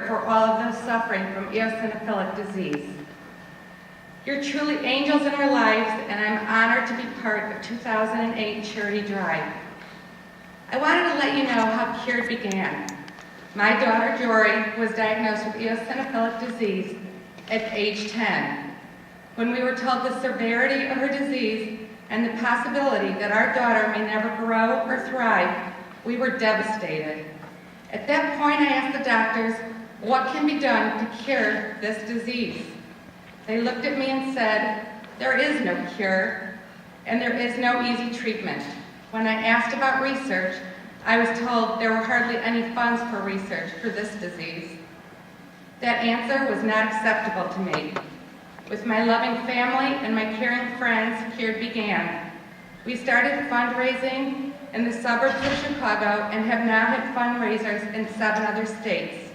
for all of those suffering from eosinophilic disease. You're truly angels in our lives, and I'm honored to be part of 2008 Charity Drive. I wanted to let you know how C.U.R.E.D began. My daughter, Jory, was diagnosed with eosinophilic disease at age 10. When we were told the severity of her disease and the possibility that our daughter may never grow or thrive, we were devastated. At that point, I asked the doctors, what can be done to cure this disease? They looked at me and said, there is no cure, and there is no easy treatment. When I asked about research, I was told there were hardly any funds for research for this disease. That answer was not acceptable to me. With my loving family and my caring friends, C.U.R.E.D began. We started fundraising in the suburbs of Chicago and have now had fundraisers in 7 other states.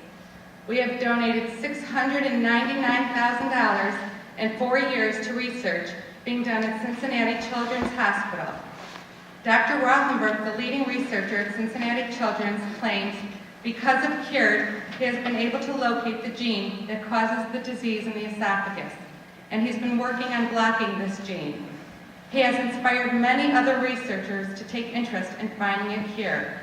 We have donated $699,000 in 4 years to research being done at Cincinnati Children's Hospital. Dr. Rothenberg, the leading researcher at Cincinnati Children's, claims because of C.U.R.E.D, he has been able to locate the gene that causes the disease in the esophagus, and he's been working on blocking this gene. He has inspired many other researchers to take interest in finding a cure.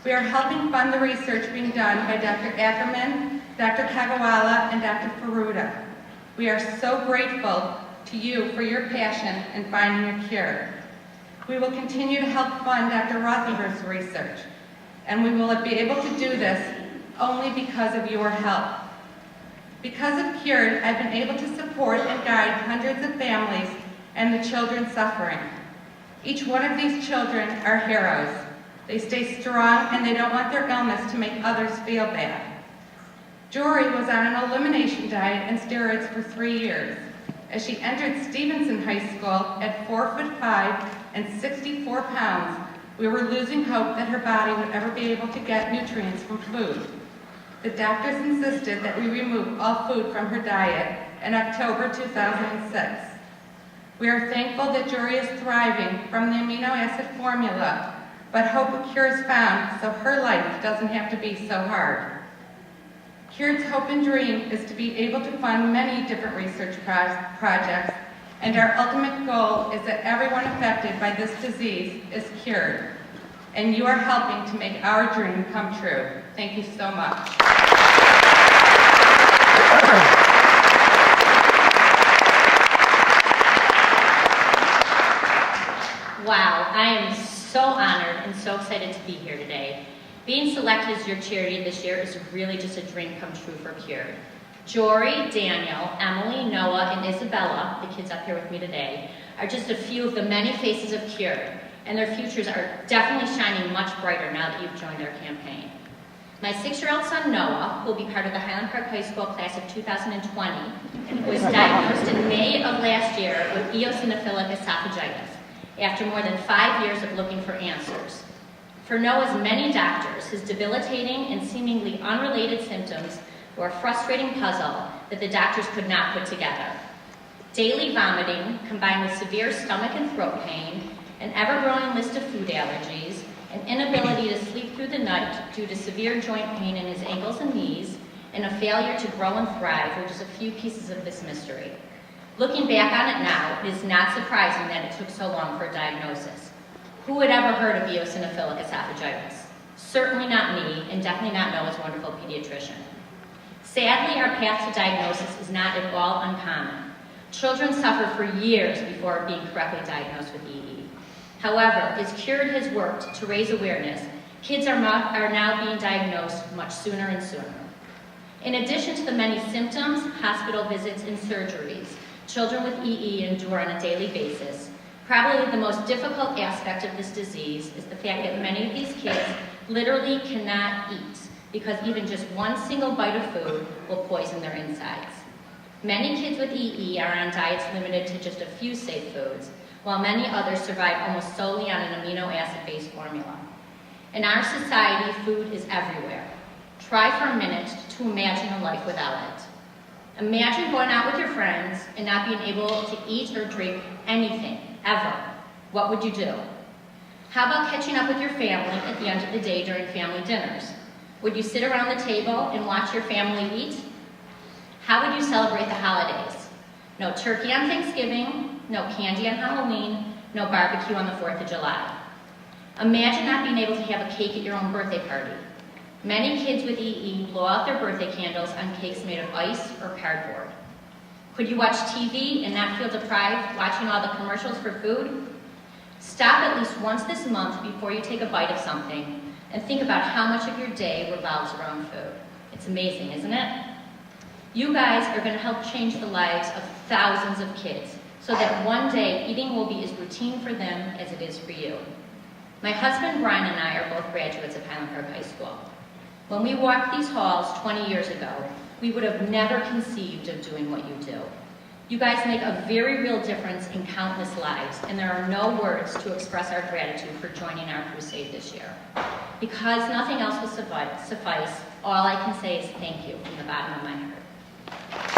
We are helping fund the research being done by Dr. Ackerman, Dr. Kagawala, and Dr. Furuta. We are so grateful to you for your passion in finding a cure. We will continue to help fund Dr. Rothenberg's research, and we will be able to do this only because of your help. Because of C.U.R.E.D, I've been able to support and guide hundreds of families and the children suffering. Each one of these children are heroes. They stay strong and they don't want their illness to make others feel bad. Jory was on an elimination diet and steroids for 3 years. As she entered Stevenson High School at 4'5" and 64 pounds, we were losing hope that her body would ever be able to get nutrients from food. The doctors insisted that we remove all food from her diet in October 2006. We are thankful that Jory is thriving from the amino acid formula, but hope a cure is found so her life doesn't have to be so hard. C.U.R.E.D's hope and dream is to be able to fund many different research projects, and our ultimate goal is that everyone affected by this disease is cured. And you are helping to make our dream come true. Thank you so much. Wow, I am so honored and so excited to be here today. Being selected as your charity this year is really just a dream come true for C.U.R.E.D. Jory, Daniel, Emily, Noah, and Isabella, the kids up here with me today, are just a few of the many faces of C.U.R.E.D, and their futures are definitely shining much brighter now that you've joined our campaign. My 6-year-old son, Noah, who will be part of the Highland Park High School class of 2020, was diagnosed in May of last year with eosinophilic esophagitis after more than 5 years of looking for answers. For Noah's many doctors, his debilitating and seemingly unrelated symptoms were a frustrating puzzle that the doctors could not put together. Daily vomiting, combined with severe stomach and throat pain, an ever-growing list of food allergies, an inability to sleep through the night due to severe joint pain in his ankles and knees, and a failure to grow and thrive were just a few pieces of this mystery. Looking back on it now, it is not surprising that it took so long for a diagnosis. Who had ever heard of eosinophilic esophagitis? Certainly not me, and definitely not Noah's wonderful pediatrician. Sadly, our path to diagnosis is not at all uncommon. Children suffer for years before being correctly diagnosed with EE. However, as C.U.R.E.D has worked to raise awareness, kids are now being diagnosed much sooner and sooner. In addition to the many symptoms, hospital visits, and surgeries children with EE endure on a daily basis, probably the most difficult aspect of this disease is the fact that many of these kids literally cannot eat because even just one single bite of food will poison their insides. Many kids with EE are on diets limited to just a few safe foods, while many others survive almost solely on an amino acid-based formula. In our society, food is everywhere. Try for a minute to imagine a life without it. Imagine going out with your friends and not being able to eat or drink anything, ever. What would you do? How about catching up with your family at the end of the day during family dinners? Would you sit around the table and watch your family eat? How would you celebrate the holidays? No turkey on Thanksgiving, no candy on Halloween, no barbecue on the 4th of July. Imagine not being able to have a cake at your own birthday party. Many kids with EE blow out their birthday candles on cakes made of ice or cardboard. Could you watch TV and not feel deprived watching all the commercials for food? Stop at least once this month before you take a bite of something and think about how much of your day revolves around food. It's amazing, isn't it? You guys are going to help change the lives of thousands of kids so that one day eating will be as routine for them as it is for you. My husband Brian and I are both graduates of Highland Park High School. When we walked these halls 20 years ago, we would have never conceived of doing what you do. You guys make a very real difference in countless lives, and there are no words to express our gratitude for joining our crusade this year. Because nothing else will suffice, all I can say is thank you from the bottom of my heart.